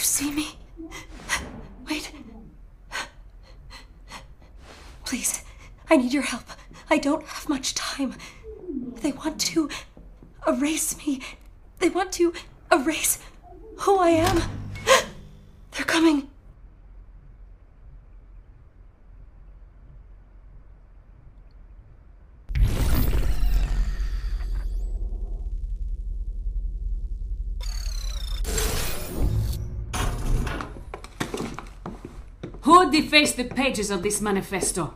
See me? Wait. Please, I need your help. I don't have much time. They want to erase me. They want to erase who I am. They're coming. Who defaced the pages of this manifesto?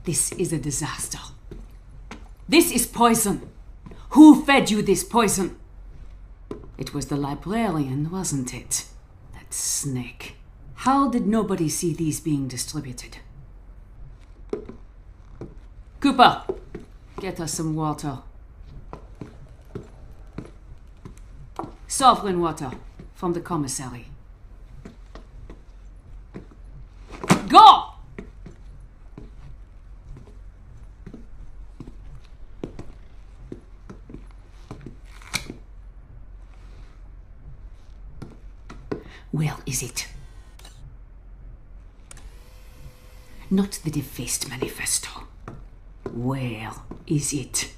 This is a disaster. This is poison. Who fed you this poison? It was the librarian, wasn't it? That snake. How did nobody see these being distributed? Cooper, get us some water. Sovereign water from the commissary. Go! Where is it? Not the defaced manifesto. Where is it?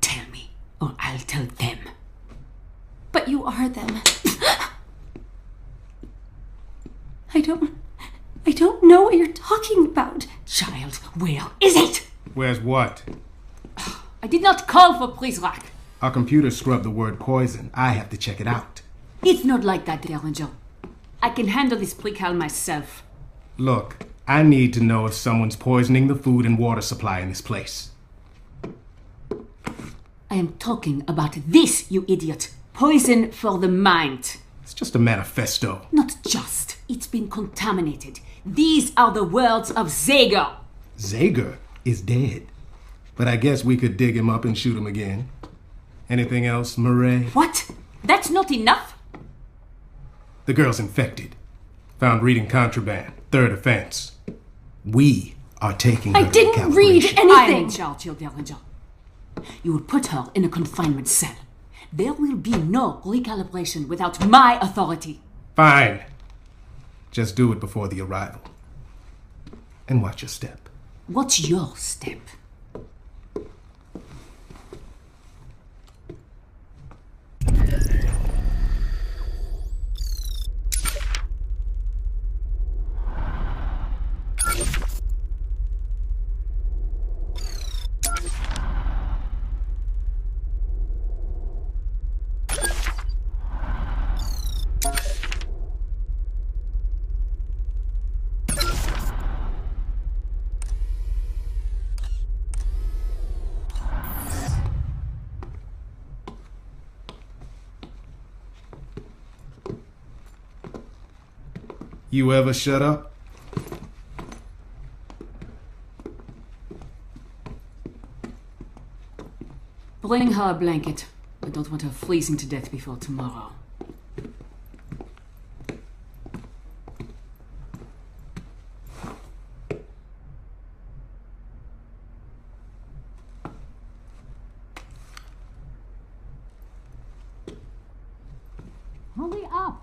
Tell me, or I'll tell them. But you are them. I don't know what you're talking about. Child, where is it? Where's what? I did not call for Prizrak. Our computer scrubbed the word poison. I have to check it out. It's not like that, Derringer. I can handle this precal myself. Look, I need to know if someone's poisoning the food and water supply in this place. I am talking about this, you idiot. Poison for the mind. It's just a manifesto. Not just. It's been contaminated. These are the words of Zager. Zager is dead. But I guess we could dig him up and shoot him again. Anything else, Murray? What? That's not enough? The girl's infected. Found reading contraband. Third offense. We are taking her I didn't to read calibration. I am anything. in charge, your Derringer. You will put her in a confinement cell. There will be no recalibration without my authority. Fine. Just do it before the arrival. And watch your step. What's your step? You ever shut up? Bring her a blanket. I don't want her freezing to death before tomorrow. Hurry up!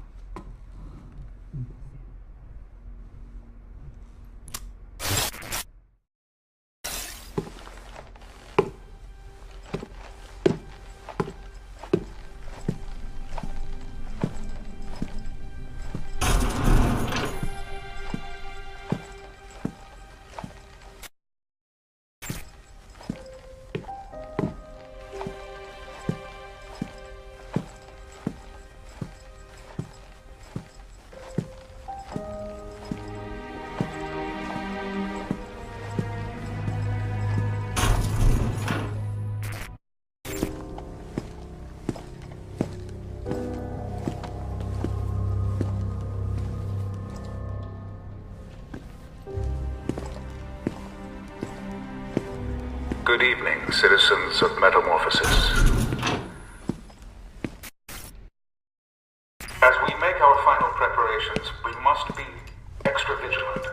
citizens of Metamorphosis. As we make our final preparations, we must be extra vigilant.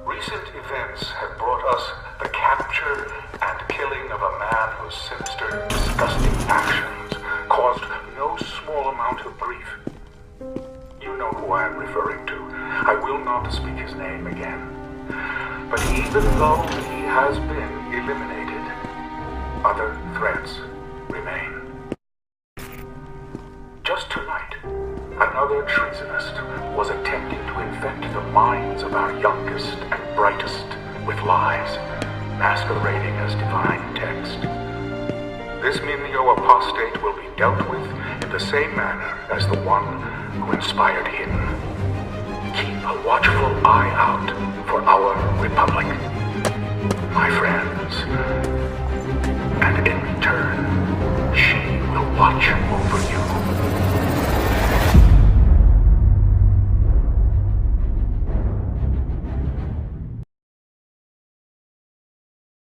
Recent events have brought us the capture and killing of a man whose sinister, disgusting actions caused no small amount of grief. You know who I am referring to. I will not speak his name again. But even though he has been eliminated, other threats remain. Just tonight, another treasonist was attempting to infect the minds of our youngest and brightest with lies, masquerading as divine text. This Mimeo apostate will be dealt with in the same manner as the one who inspired him. Keep a watchful eye out for our Republic, my friends. And in return, she will watch over you.